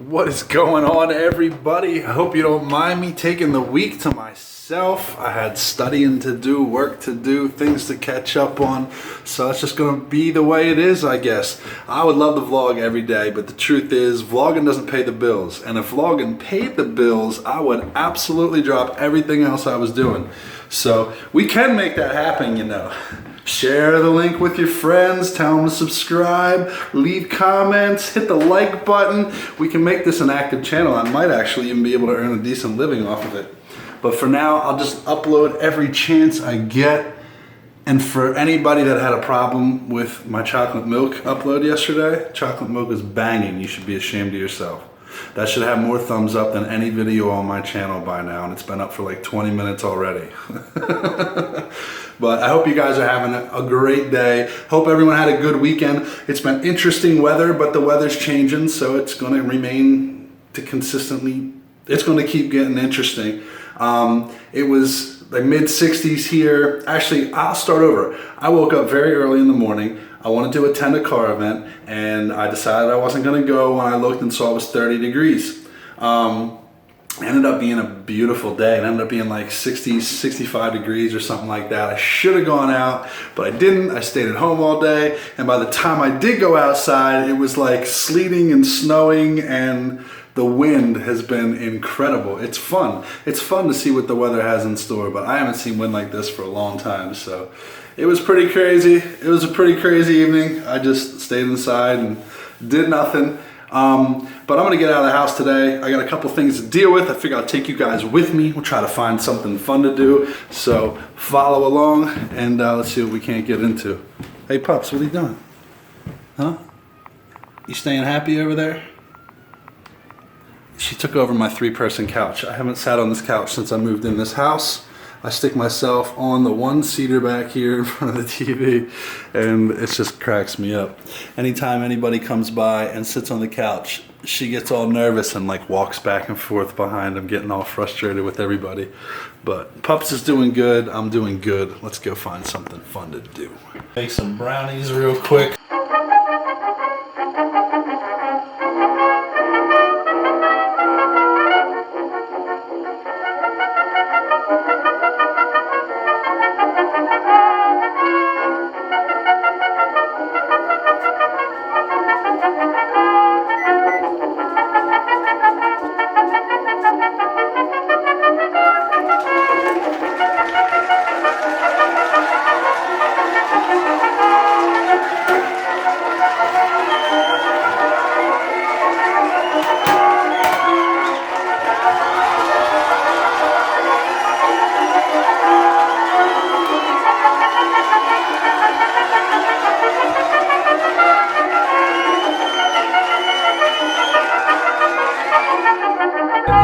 What is going on, everybody? I hope you don't mind me taking the week to myself. I had studying to do, work to do, things to catch up on, so it's just gonna be the way it is, I guess. I would love to vlog every day, but the truth is vlogging doesn't pay the bills, and if vlogging paid the bills, I would absolutely drop everything else I was doing. So we can make that happen, you know. Share the link with your friends, tell them to subscribe, leave comments, hit the like button. We can make this an active channel. I might actually even be able to earn a decent living off of it. But for now, I'll just upload every chance I get. And for anybody that had a problem with my chocolate milk upload yesterday, chocolate milk is banging. You should be ashamed of yourself. That should have more thumbs up than any video on my channel by now, and it's been up for like 20 minutes already. But I hope you guys are having a great day. Hope everyone had a good weekend. It's been interesting weather, but the weather's changing, so it's going to remain to consistently, it's going to keep getting interesting. It was like mid-60s here. Actually, I'll start over. I woke up very early in the morning. I wanted to attend a car event, and I decided I wasn't going to go when I looked and saw it was 30 degrees. It ended up being a beautiful day. It ended up being like 60, 65 degrees or something like that. I should have gone out, but I didn't. I stayed at home all day, and by the time I did go outside, it was like sleeting and snowing, and the wind has been incredible. It's fun. It's fun to see what the weather has in store, but I haven't seen wind like this for a long time, so it was pretty crazy. It was a pretty crazy evening. I just stayed inside and did nothing. But I'm gonna get out of the house today. I got a couple things to deal with. I figure I'll take you guys with me. We'll try to find something fun to do. So follow along, and let's see what we can't get into. Hey pups, what are you doing? Huh? You staying happy over there? She took over my 3-person couch. I haven't sat on this couch since I moved in this house. I stick myself on the 1-seater back here in front of the TV, and it just cracks me up. Anytime anybody comes by and sits on the couch, she gets all nervous and like walks back and forth behind them, getting all frustrated with everybody. But Pups is doing good, I'm doing good. Let's go find something fun to do. Make some brownies real quick.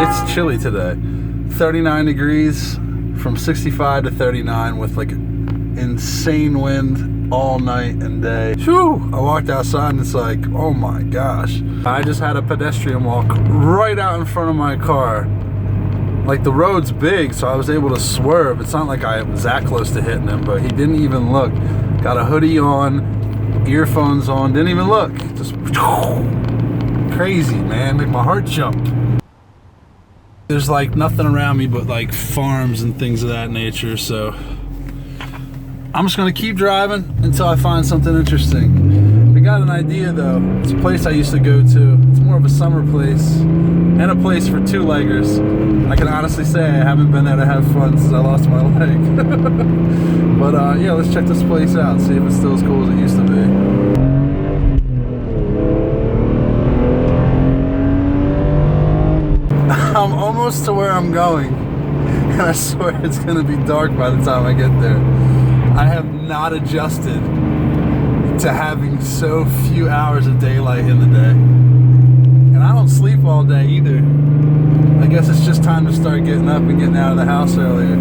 It's chilly today. 39 degrees from 65 to 39 with like insane wind all night and day. Whew! I walked outside and it's like, oh my gosh. I just had a pedestrian walk right out in front of my car. Like the road's big, so I was able to swerve. It's not like I was that close to hitting him, but he didn't even look. Got a hoodie on, earphones on, didn't even look. Just crazy, man. Make my heart jump. There's like nothing around me but like farms and things of that nature, so I'm just gonna keep driving until I find something interesting. I got an idea though. It's a place I used to go to. It's more of a summer place and a place for two-leggers. I can honestly say I haven't been there to have fun since I lost my leg. But yeah, let's check this place out, see if it's still as cool as it used to be. I'm almost to where I'm going, and I swear it's gonna be dark by the time I get there. I have not adjusted to having so few hours of daylight in the day. And I don't sleep all day either. I guess it's just time to start getting up and getting out of the house earlier.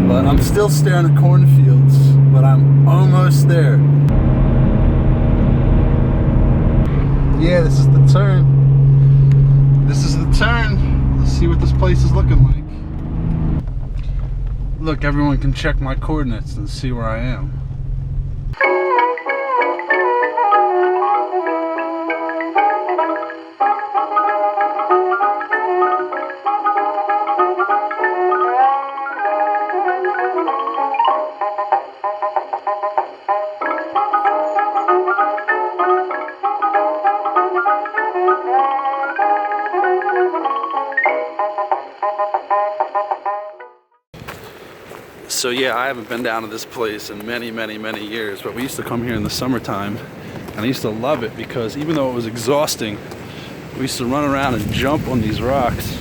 But I'm still staring at cornfields, but I'm almost there. Yeah, this is the turn. This is the turn. Let's see what this place is looking like. Look, everyone can check my coordinates and see where I am. So yeah, I haven't been down to this place in many years, but we used to come here in the summertime, and I used to love it because even though it was exhausting, we used to run around and jump on these rocks.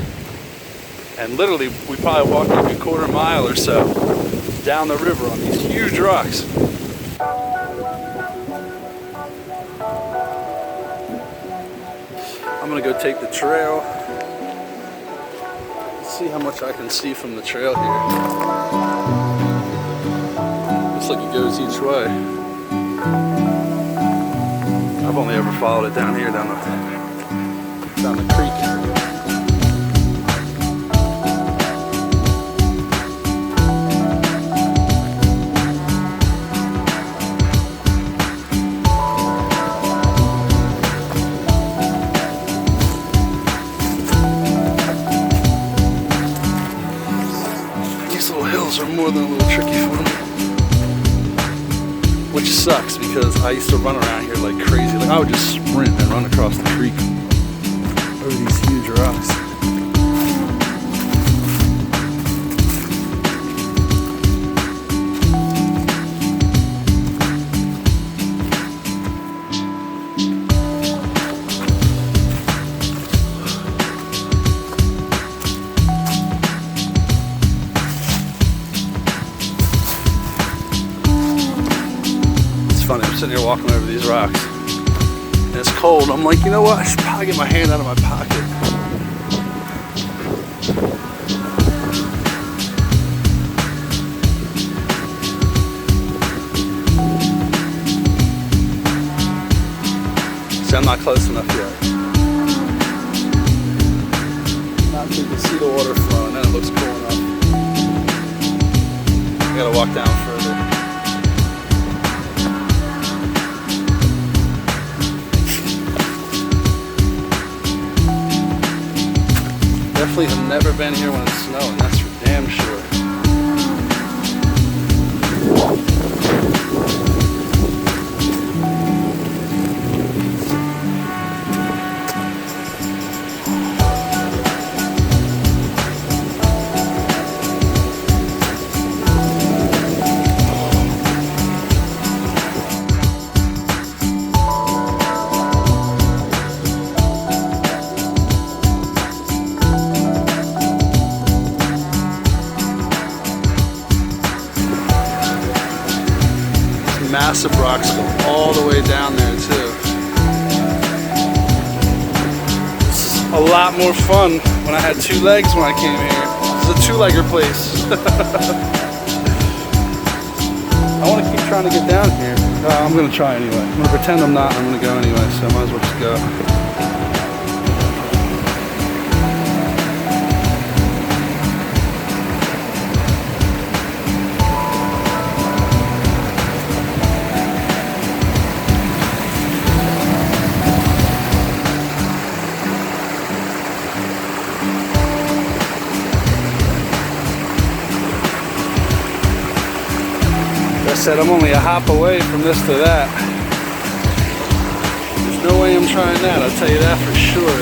And literally, we probably walked like a quarter mile or so down the river on these huge rocks. I'm gonna go take the trail. Let's see how much I can see from the trail here. Looks like it goes each way. I've only ever followed it down here, down the creek. Are more than a little tricky for me, which sucks because I used to run around here like crazy. Like I would just sprint and run across the creek over these huge rocks. Funny, I'm sitting here walking over these rocks and it's cold. I'm like, you know what? I should probably get my hand out of my pocket. See, I'm not close enough yet. Not so you can see the water flowing, and it looks cool enough. I gotta walk down further. Definitely have never been here when it's snowing, that's for damn sure. Massive rocks go all the way down there too. This is a lot more fun when I had two legs when I came here. This is a two-legger place. I want to keep trying to get down here. I'm going to try anyway. I'm going to pretend I'm not, and I'm going to go anyway, so I might as well just go. I said I'm only a hop away from this to that. There's no way I'm trying that, I'll tell you that for sure.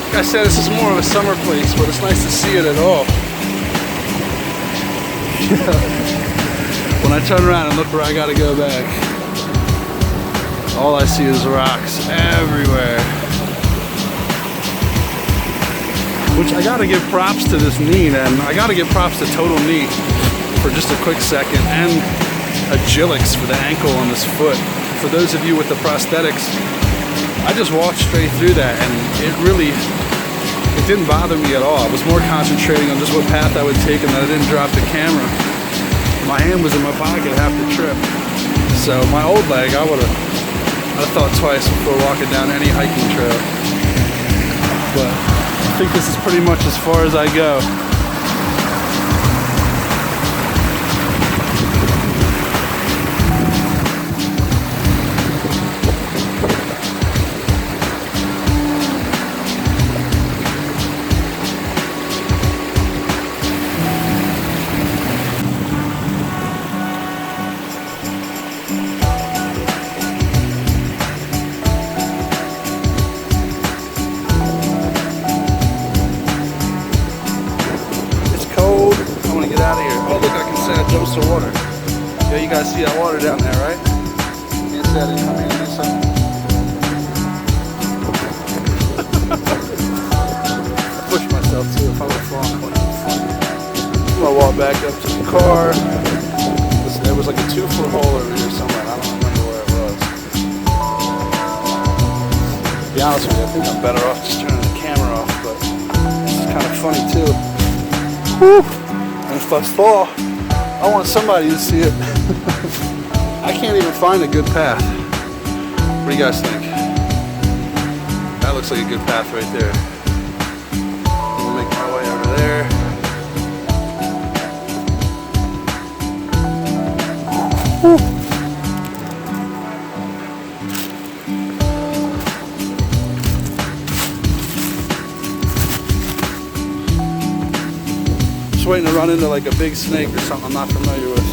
Like I said, this is more of a summer place, but it's nice to see it at all. When I turn around and look where I gotta go back, all I see is rocks everywhere. Which I gotta give props to this knee, and I gotta give props to Total Knee for just a quick second, and Agilix for the ankle on this foot. For those of you with the prosthetics, I just walked straight through that, and it didn't bother me at all. I was more concentrating on just what path I would take and that I didn't drop the camera. My hand was in my pocket half the trip. So my old leg, I would've thought twice before walking down any hiking trail. But I think this is pretty much as far as I go. coastal water. Yeah, you guys see that water down there, right? Can't say I didn't come here and do something. I pushed myself too if I would have fallen. I'm gonna walk back up to the car. Listen, there was like a 2-foot hole over here somewhere. I don't remember where it was. To be honest with you, I think I'm better off just turning the camera off, but it's kind of funny too. Whew. And if I fall, I want somebody to see it. I can't even find a good path. What do you guys think? That looks like a good path right there. I'm gonna make my way over there. Whew. Just waiting to run into like a big snake or something I'm not familiar with.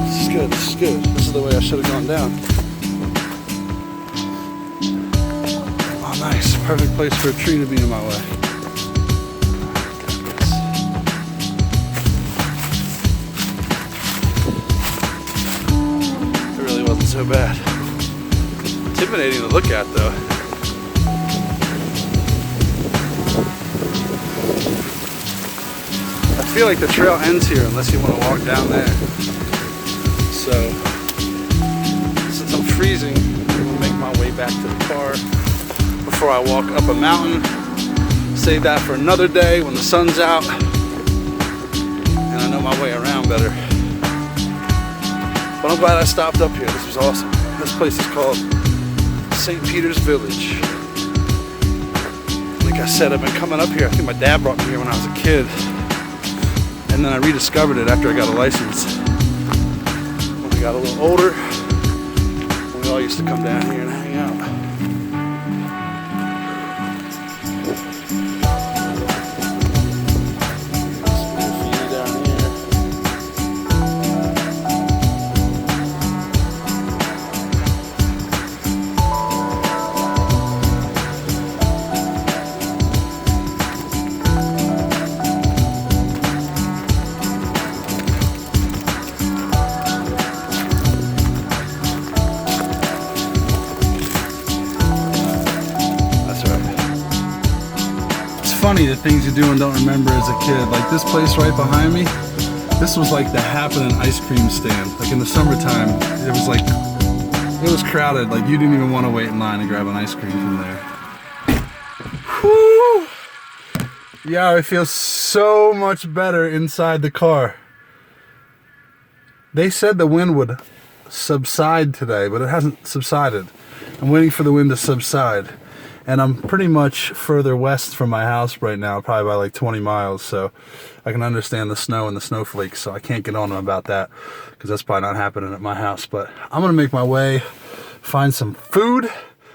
This is good, this is good. This is the way I should have gone down. Oh nice, perfect place for a tree to be in my way. It really wasn't so bad. Intimidating to look at though. I feel like the trail ends here unless you want to walk down there. So, since I'm freezing, I'm going to make my way back to the car before I walk up a mountain. Save that for another day when the sun's out and I know my way around better. But I'm glad I stopped up here. This was awesome. This place is called St. Peter's Village. Like I said, I've been coming up here. I think my dad brought me here when I was a kid. And then I rediscovered it after I got a license. When we got a little older, we all used to come down here and hang out. Funny the things you do and don't remember as a kid. Like this place right behind me, this was like the happening ice cream stand. Like in the summertime, it was crowded. Like you didn't even want to wait in line to grab an ice cream from there. Whew. Yeah, I feel so much better inside the car. They said the wind would subside today, but it hasn't subsided. I'm waiting for the wind to subside. And I'm pretty much further west from my house right now, probably by like 20 miles, so I can understand the snow and the snowflakes, so I can't get on them about that, because that's probably not happening at my house. But I'm going to make my way, find some food.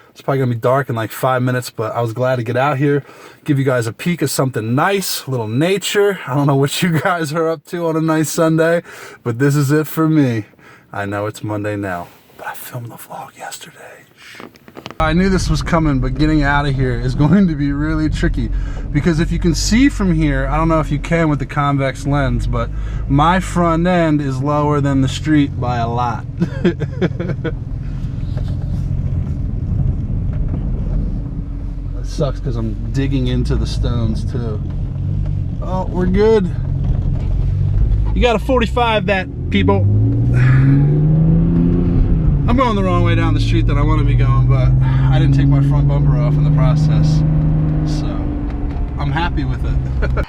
It's probably going to be dark in like 5 minutes, but I was glad to get out here, give you guys a peek of something nice, a little nature. I don't know what you guys are up to on a nice Sunday, but this is it for me. I know it's Monday now, but I filmed the vlog yesterday. I knew this was coming, but getting out of here is going to be really tricky, because if you can see from here, I don't know if you can with the convex lens, but my front end is lower than the street by a lot. That sucks because I'm digging into the stones too. Oh, we're good. You got a 45 that, people. I'm going the wrong way down the street that I want to be going, but I didn't take my front bumper off in the process, so I'm happy with it.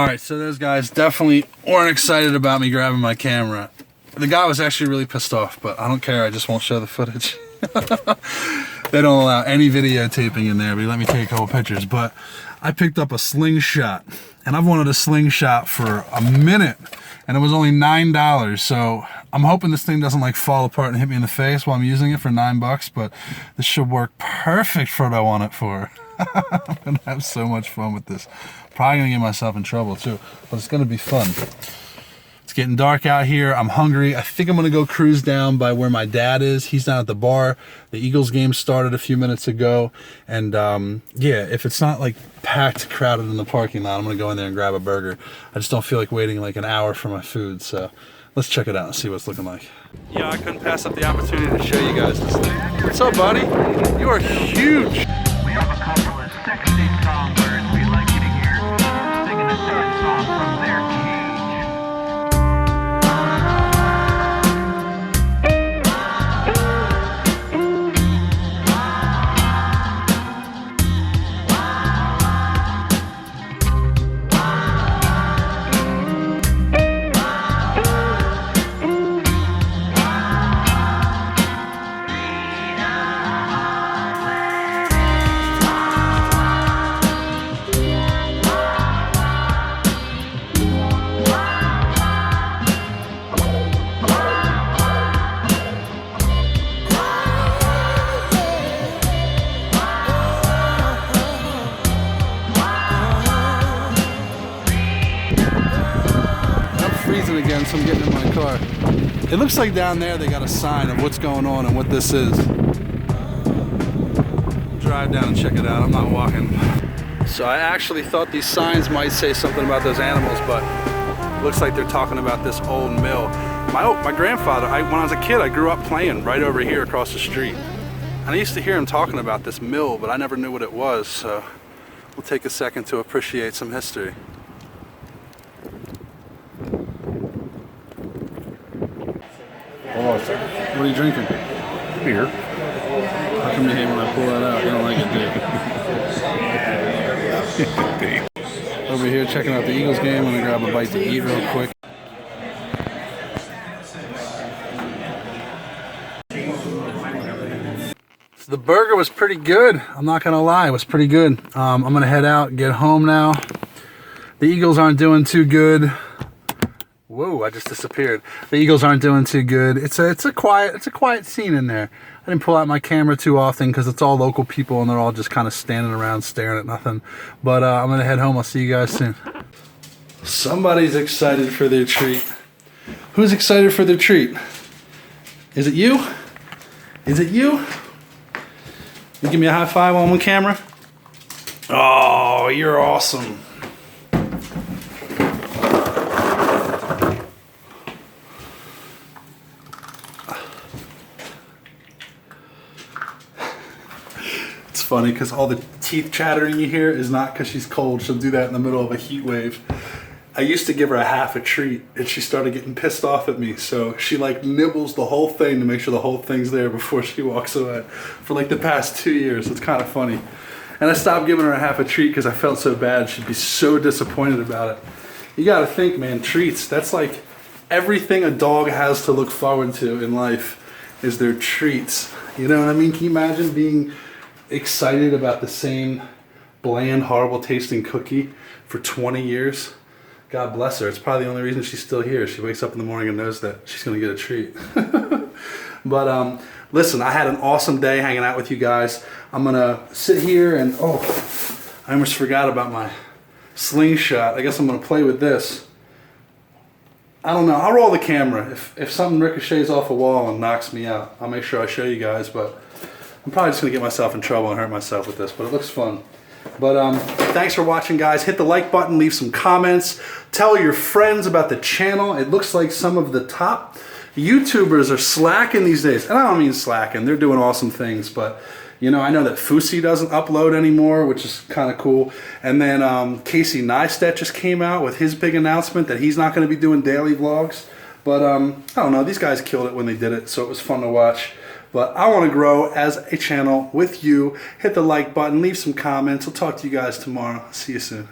Alright, so those guys definitely weren't excited about me grabbing my camera. The guy was actually really pissed off, but I don't care, I just won't show the footage. They don't allow any videotaping in there, but he let me take a couple pictures. But I picked up a slingshot, and I've wanted a slingshot for a minute, and it was only $9, so I'm hoping this thing doesn't like fall apart and hit me in the face while I'm using it for $9, but this should work perfect for what I want it for. I'm gonna have so much fun with this. Probably gonna get myself in trouble too, but it's gonna be fun. It's getting dark out here. I'm hungry. I think I'm gonna go cruise down by where my dad is. He's down at the bar. The Eagles game started a few minutes ago, and yeah, if it's not like packed, crowded in the parking lot, I'm gonna go in there and grab a burger. I just don't feel like waiting like an hour for my food, so let's check it out and see what it's looking like. Yeah, I couldn't pass up the opportunity to show you guys this thing. What's up, buddy? You are huge. We have a couple of sexy songbirds we'd like you to hear singing a sad song from their cage. Again, so I'm getting in my car. It looks like down there they got a sign of what's going on and what this is. Drive down and check it out. I'm not walking. So I actually thought these signs might say something about those animals, but it looks like they're talking about this old mill. My grandfather, when I was a kid, I grew up playing right over here across the street. And I used to hear him talking about this mill, but I never knew what it was, so we'll take a second to appreciate some history. What are you drinking? Beer. How come you hate when I pull that out? You don't like it, do you? Over here checking out the Eagles game. I'm gonna grab a bite to eat real quick. So the burger was pretty good. I'm not gonna lie, it was pretty good. I'm gonna head out and get home now. The Eagles aren't doing too good. Whoa, I just disappeared. The Eagles aren't doing too good. It's a quiet scene in there. I didn't pull out my camera too often because it's all local people and they're all just kind of standing around staring at nothing. But I'm gonna head home. I'll see you guys soon. Somebody's excited for their treat. Who's excited for their treat? Is it you? Is it you? You give me a high five on camera. Oh, you're awesome. It's funny because all the teeth chattering you hear is not because she's cold. She'll do that in the middle of a heat wave. I used to give her a half a treat and she started getting pissed off at me. So she like nibbles the whole thing to make sure the whole thing's there before she walks away for like the past 2 years. It's kind of funny. And I stopped giving her a half a treat because I felt so bad. She'd be so disappointed about it. You got to think, man, treats, that's like everything a dog has to look forward to in life is their treats. You know what I mean? Can you imagine being excited about the same bland, horrible tasting cookie for 20 years? God bless her. It's probably the only reason she's still here. She wakes up in the morning and knows that she's going to get a treat. But listen, I had an awesome day hanging out with you guys. I'm going to sit here and, oh, I almost forgot about my slingshot. I guess I'm going to play with this. I don't know. I'll roll the camera. If something ricochets off a wall and knocks me out, I'll make sure I show you guys. But I'm probably just going to get myself in trouble and hurt myself with this. But it looks fun. But thanks for watching, guys. Hit the like button. Leave some comments. Tell your friends about the channel. It looks like some of the top YouTubers are slacking these days. And I don't mean slacking. They're doing awesome things. But, you know, I know that Fusi doesn't upload anymore, which is kind of cool. And then Casey Neistat just came out with his big announcement that he's not going to be doing daily vlogs. But I don't know. These guys killed it when they did it, so it was fun to watch. But I want to grow as a channel with you. Hit the like button. Leave some comments. I'll talk to you guys tomorrow. See you soon.